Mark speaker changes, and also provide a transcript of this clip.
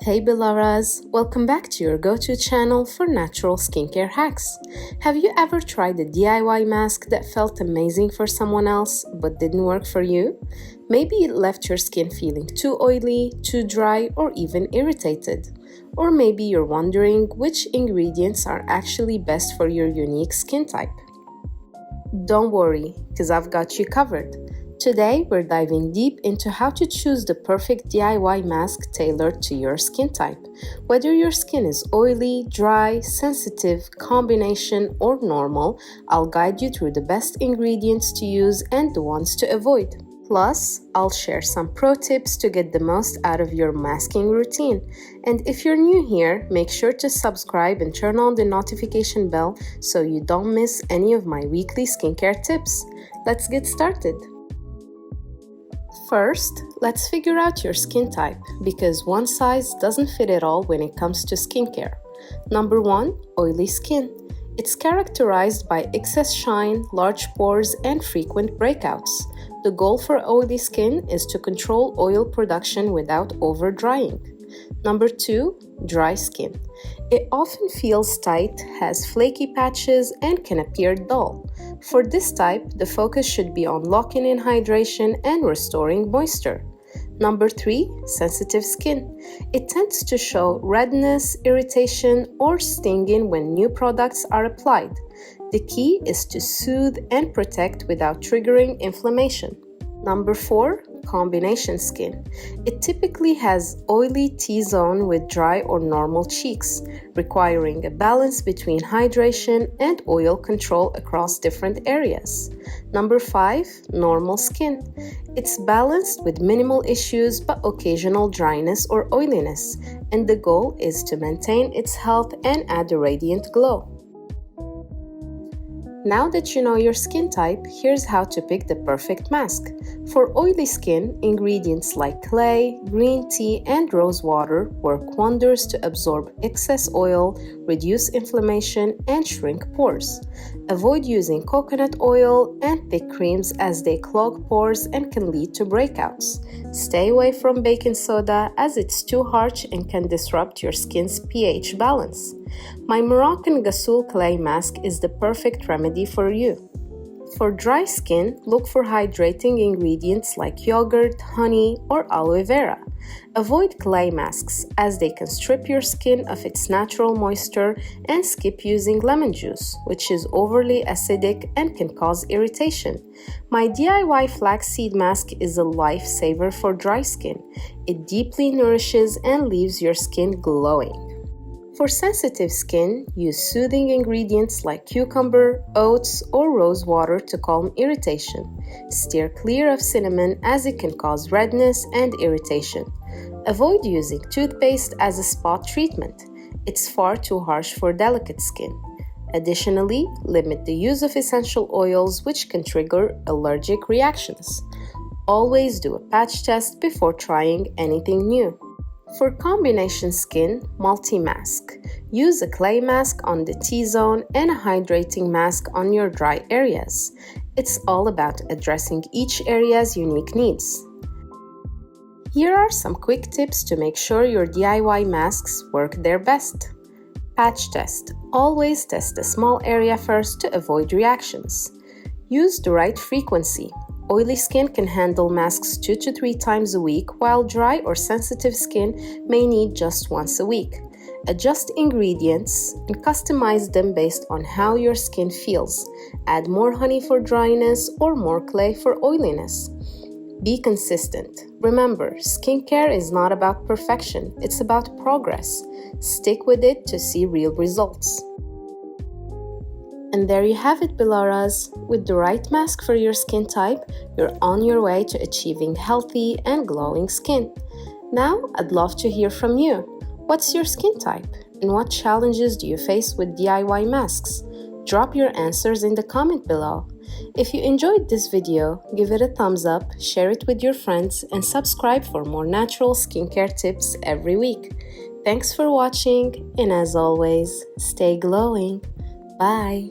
Speaker 1: Hey Belovas, welcome back to your go-to channel for natural skincare hacks. Have you ever tried a DIY mask that felt amazing for someone else but didn't work for you? Maybe it left your skin feeling too oily, too dry, or even irritated. Or maybe you're wondering which ingredients are actually best for your unique skin type. Don't worry, because I've got you covered. Today, we're diving deep into how to choose the perfect DIY mask tailored to your skin type. Whether your skin is oily, dry, sensitive, combination, or normal, I'll guide you through the best ingredients to use and the ones to avoid. Plus, I'll share some pro tips to get the most out of your masking routine. And if you're new here, make sure to subscribe and turn on the notification bell so you don't miss any of my weekly skincare tips. Let's get started. First, let's figure out your skin type because one size doesn't fit it all when it comes to skincare. Number 1, oily skin. It's characterized by excess shine, large pores, and frequent breakouts. The goal for oily skin is to control oil production without over-drying. Number 2, dry skin. It often feels tight, has flaky patches, and can appear dull. For this type, the focus should be on locking in hydration and restoring moisture. Number 3, sensitive skin. It tends to show redness, irritation, or stinging when new products are applied. The key is to soothe and protect without triggering inflammation. Number 4, combination skin. It typically has oily T-zone with dry or normal cheeks, requiring a balance between hydration and oil control across different areas. Number 5, normal skin. It's balanced with minimal issues but occasional dryness or oiliness, and the goal is to maintain its health and add a radiant glow. Now that you know your skin type, here's how to pick the perfect mask. For oily skin, ingredients like clay, green tea, and rose water work wonders to absorb excess oil, reduce inflammation, and shrink pores. Avoid using coconut oil and thick creams as they clog pores and can lead to breakouts. Stay away from baking soda as it's too harsh and can disrupt your skin's pH balance. My Moroccan Ghassoul clay mask is the perfect remedy for you. For dry skin, look for hydrating ingredients like yogurt, honey, or aloe vera. Avoid clay masks as they can strip your skin of its natural moisture, and skip using lemon juice, which is overly acidic and can cause irritation. My DIY flaxseed mask is a lifesaver for dry skin. It deeply nourishes and leaves your skin glowing. For sensitive skin, use soothing ingredients like cucumber, oats, or rose water to calm irritation. Steer clear of cinnamon as it can cause redness and irritation. Avoid using toothpaste as a spot treatment. It's far too harsh for delicate skin. Additionally, limit the use of essential oils which can trigger allergic reactions. Always do a patch test before trying anything new. For combination skin, multi-mask. Use a clay mask on the T-zone and a hydrating mask on your dry areas. It's all about addressing each area's unique needs. Here are some quick tips to make sure your DIY masks work their best. Patch test. Always test a small area first to avoid reactions. Use the right frequency. Oily skin can handle masks 2 to 3 times a week, while dry or sensitive skin may need just once a week. Adjust ingredients and customize them based on how your skin feels. Add more honey for dryness or more clay for oiliness. Be consistent. Remember, skincare is not about perfection, it's about progress. Stick with it to see real results. And there you have it, Belovas. With the right mask for your skin type, you're on your way to achieving healthy and glowing skin. Now, I'd love to hear from you. What's your skin type? And what challenges do you face with DIY masks? Drop your answers in the comment below. If you enjoyed this video, give it a thumbs up, share it with your friends, and subscribe for more natural skincare tips every week. Thanks for watching, and as always, stay glowing. Bye!